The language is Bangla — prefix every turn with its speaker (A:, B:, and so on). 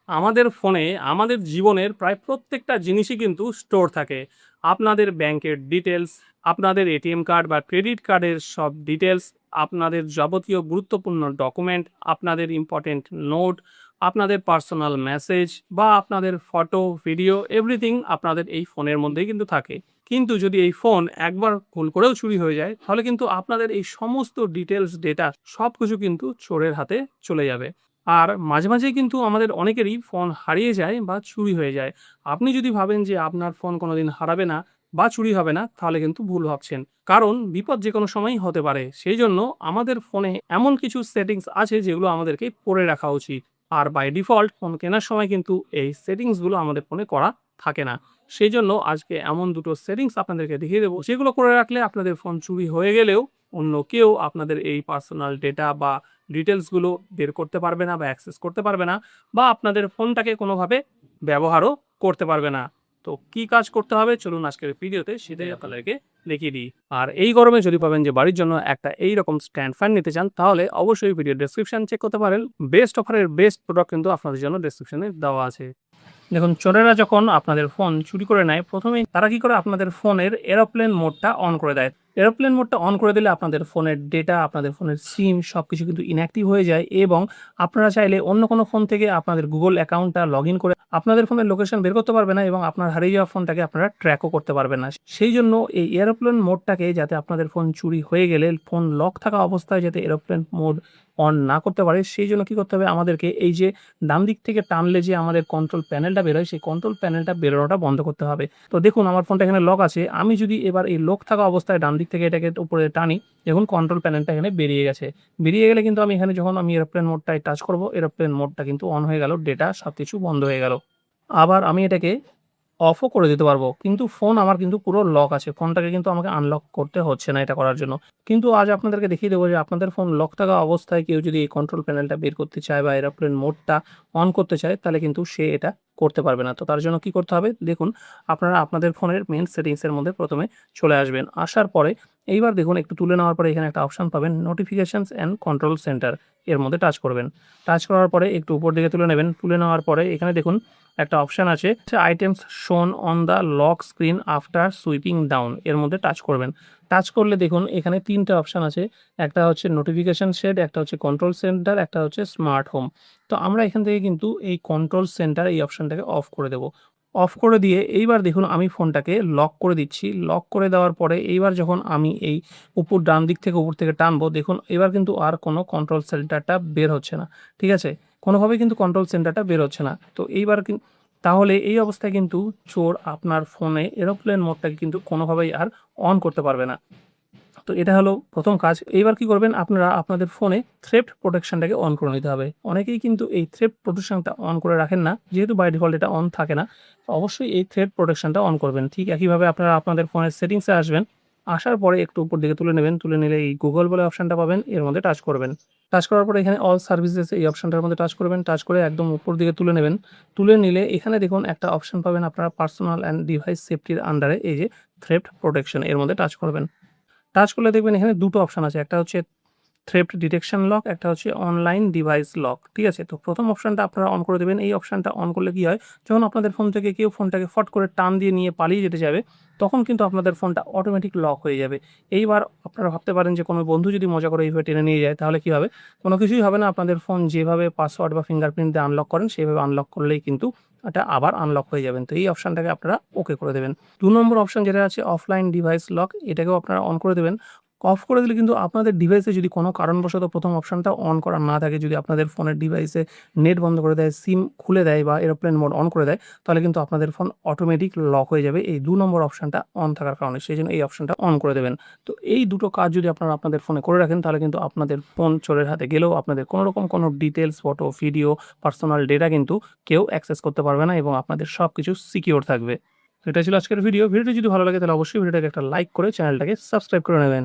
A: আমাদের ফোনে আমাদের জীবনের প্রায় প্রত্যেকটা জিনিসই কিন্তু স্টোর থাকে। আপনাদের ব্যাংকের ডিটেলস, আপনাদের এটিএম কার্ড বা ক্রেডিট কার্ডের সব ডিটেলস, আপনাদের যাবতীয় গুরুত্বপূর্ণ ডকুমেন্ট, আপনাদের ইম্পর্টেন্ট নোট, আপনাদের পার্সোনাল মেসেজ বা আপনাদের ফটো, ভিডিও এভরিথিং আপনাদের এই ফোনের মধ্যেই কিন্তু থাকে। কিন্তু যদি এই ফোন একবার ভুল করেও চুরি হয়ে যায়, তাহলে কিন্তু আপনাদের এই সমস্ত ডিটেলস, ডেটা সবকিছু কিন্তু চোরের হাতে চলে যাবে। আর মাঝে, মাঝেই কিন্তু আমাদের অনেকেরই ফোন হারিয়ে যায় বা চুরি হয়ে যায়। আপনি যদি ভাবেন যে আপনার ফোন কোনোদিন হারাবে না বা চুরি হবে না, তাহলে কিন্তু ভুল ভাবছেন। কারণ বিপদ যেকোনো সময়ই হতে পারে। সেইজন্য আমাদের ফোনে এমন কিছু সেটিংস আছে যেগুলো আমাদেরকে করে রাখা উচিত। আর বাই ডিফল্ট ফোন কেনার সময় কিন্তু এই সেটিংসগুলো আমাদের ফোনে করা থাকে না। সেইজন্য আজকে এমন দুটো সেটিংস আপনাদেরকে দেখিয়ে দেবো, যেগুলো করে রাখলে আপনাদের ফোন চুরি হয়ে গেলেও অন্য কেউ আপনাদের এই পার্সোনাল ডেটা বা ডিটেলসগুলো বের করতে পারবে না বা অ্যাক্সেস করতে পারবে না, বা আপনাদের ফোনটাকে কোনোভাবে ব্যবহারও করতে পারবে না। তো কি কাজ করতে হবে চলুন আজকের ভিডিওতে সেটাই আপনাদেরকে দেখিয়ে দিই। আর এই গরমে যদি পাবেন যে বাড়ির জন্য একটা এইরকম স্ট্যান্ড ফ্যান নিতে চান, তাহলে অবশ্যই ভিডিও ডেসক্রিপশন চেক করতে পারেন। বেস্ট অফারের বেস্ট প্রোডাক্ট কিন্তু আপনাদের জন্য ডেসক্রিপশনে দেওয়া আছে। দেখুন, চোরেরা যখন আপনাদের ফোন চুরি করে নেয়, প্রথমেই তারা কি করে, আপনাদের ফোনের এরোপ্লেন মোডটা অন করে দেয়। এরোপ্লেন মোডটা অন করে দিলে আপনাদের ফোনের ডেটা, আপনাদের ফোনের সিম সবকিছু কিন্তু ইনঅ্যাক্টিভ হয়ে যায়, এবং আপনারা চাইলে অন্য কোনো ফোন থেকে আপনাদের গুগল অ্যাকাউন্টটা লগ ইন করে আপনাদের ফোনের লোকেশন বের করতে পারবে না, এবং আপনার হারিয়ে যাওয়া ফোনটাকে আপনারা ট্র্যাকও করতে পারবেন না। সেই জন্য এই এরোপ্লেন মোডটাকে, যাতে আপনাদের ফোন চুরি হয়ে গেলে ফোন লক থাকা অবস্থায় যাতে এরোপ্লেন মোড অন না করতে পারে, সেই জন্য কি করতে হবে, আমাদেরকে এই যে ডান দিক থেকে টানলে যে আমাদের কন্ট্রোল প্যানেলটা বেরোয়, সেই কন্ট্রোল প্যানেলটা বেরোনোটা বন্ধ করতে হবে। তো দেখুন, আমার ফোনটা এখানে লক আছে। আমি যদি এবার এই লক থাকা অবস্থায় ডান দিক থেকে এটাকে উপরে টানি, দেখুন কন্ট্রোল প্যানেলটা এখানে বেরিয়ে গেছে। বেরিয়ে গেলে কিন্তু আমি এখানে যখন আমি এরোপ্লেন মোডটায় টাচ করব, এরোপ্লেন মোডটা কিন্তু অন হয়ে গেল, ডেটা সবকিছু বন্ধ হয়ে গেল। আবার আমি এটাকে অফও করে দিতে পারবো। কিন্তু ফোন আমার কিন্তু পুরো লক আছে। ফোনটাকে কিন্তু আমাকে আনলক করতে হচ্ছে না এটা করার জন্য। কিন্তু আজ আপনাদেরকে দেখিয়ে দেবো যে আপনাদের ফোন লক থাকা অবস্থায় কেউ যদি এই কন্ট্রোল প্যানেলটা বের করতে চায় বা এরোপ্লেন মোডটা অন করতে চায়, তাহলে কিন্তু সে এটা করতে পারবে না। তো তার জন্য কি করতে হবে, দেখুন, আপনারা আপনাদের ফোনের মেইন সেটিংসের মধ্যে প্রথমে চলে আসবেন। আসার পরে এইবার দেখুন, একটু তুলে নেওয়ার পরে এখানে একটা অপশন পাবেন, নোটিফিকেশনস অ্যান্ড কন্ট্রোল সেন্টার। এর মধ্যে টাচ করবেন। টাচ করার পরে একটু উপর দিকে তুলে নেবেন। তুলে নেওয়ার পরে এখানে দেখুন একটা অপশান আছে, আইটেমস শোন on the lock screen after sweeping down. এর মধ্যে টাচ করবেন। টাচ করলে দেখুন এখানে ৩টে অপশান আছে। একটা হচ্ছে নোটিফিকেশন শেড, একটা হচ্ছে কন্ট্রোল সেন্টার, একটা হচ্ছে স্মার্ট হোম। তো আমরা এখান থেকে কিন্তু এই কন্ট্রোল সেন্টার এই অপশানটাকে অফ করে দেবো। অফ করে দিয়ে এইবার দেখুন আমি ফোনটাকে লক করে দিচ্ছি। লক করে দেওয়ার পরে এইবার যখন আমি এই ডান দিক থেকে উপর থেকে টানবো, দেখুন এবার কিন্তু আর কোনো কন্ট্রোল সেন্টারটা বের হচ্ছে না। ঠিক আছে? কোনোভাবেই কিন্তু কন্ট্রোল সেন্টারটা বের হচ্ছে না। তো এইবার তাহলে এই অবস্থায় কিন্তু চোর আপনার ফোনে এরোপ্লেন মোডটাকে কিন্তু কোনোভাবেই আর অন করতে পারবে না। তো এটা হলো প্রথম কাজ। এইবার কি করবেন, আপনারা আপনাদের ফোনে থ্রেফট প্রোটেকশনটাকে অন করে নিতে হবে। অনেকেই কিন্তু এই থ্রেফট প্রোটেকশনটা অন করে রাখেন না, যেহেতু বাই ডিফল্ট এটা অন থাকে না। তো অবশ্যই এই থ্রেফট প্রোটেকশনটা অন করবেন। ঠিক একইভাবে আপনারা আপনাদের ফোনের সেটিংসে আসবেন। আসার পরে একটু উপর দিকে তুলে নেবেন। তুলে নিলে এই গুগল বলে অপশনটা পাবেন, এর মধ্যে টাচ করবেন। টাচ করার পরে এখানে অল সার্ভিসেস এই অপশনটার মধ্যে টাচ করবেন। টাচ করে একদম উপর দিকে তুলে নেবেন। তুলে নিলে এখানে দেখুন একটা অপশন পাবেন আপনারা, পার্সোনাল অ্যান্ড ডিভাইস সেফটির আন্ডারে এই যে থ্রেফট প্রোটেকশন, এর মধ্যে টাচ করবেন। টাচ করলে দেখবেন এখানে দুটো অপশন আছে। একটা হচ্ছে থ্রেফট ডিটেকশন লক, একটা হচ্ছে অনলাইন ডিভাইস লক। ঠিক আছে? তো প্রথম অপশনটা আপনারা অন করে দেবেন। এই অপশনটা অন করলে কি হয়, যখন আপনাদের ফোন থেকে কেউ ফোনটাকে ফট করে টান দিয়ে নিয়ে পালিয়ে যেতে যাবে, তখন কিন্তু আপনাদের ফোনটা অটোমেটিক লক হয়ে যাবে। এইবার আপনারা ভাবতে পারেন যে কোনো বন্ধু যদি মজা করে এইভাবে টেনে নিয়ে যায়, তাহলে কি হবে? কোনো কিছুই হবে না। আপনাদের ফোন যেভাবে পাসওয়ার্ড বা ফিঙ্গারপ্রিন্ট দিয়ে আনলক করেন, সেভাবে আনলক করলেই কিন্তু এটা আবার আনলক হয়ে যাবেন। তো এই অপশনটাকে আপনারা ওকে করে দেবেন। ২ নম্বর অপশন যেটা আছে অফলাইন ডিভাইস লক, এটাকেও আপনারা অন করে দেবেন। অফ করে দিলে কিন্তু আপনাদের ডিভাইসে যদি কোনো কারণবশত প্রথম অপশনটা অন করা না থাকে, যদি আপনাদের ফোনের ডিভাইসে নেট বন্ধ করে দেয়, সিম খুলে দেয় বা এরোপ্লেন মোড অন করে দেয়, তাহলে কিন্তু আপনাদের ফোন অটোমেটিক লক হয়ে যাবে এই ২ নম্বর অপশনটা অন থাকার কারণে। সেইজন্য এই অপশনটা অন করে দেবেন। তো এই দুটো কাজ যদি আপনারা আপনাদের ফোনে করে রাখেন, তাহলে কিন্তু আপনাদের ফোন চোরের হাতে গেলেও আপনাদের কোনোরকম কোনো details, photo, video, personal data কিন্তু কেউ অ্যাক্সেস করতে পারবে না, এবং আপনাদের সবকিছু সিকিউর থাকবে। তো এটা ছিল আজকের ভিডিও। ভিডিওটি যদি ভালো লাগে তাহলে অবশ্যই ভিডিওটাকে একটা লাইক করে চ্যানেলটাকে সাবস্ক্রাইব করে নেবেন।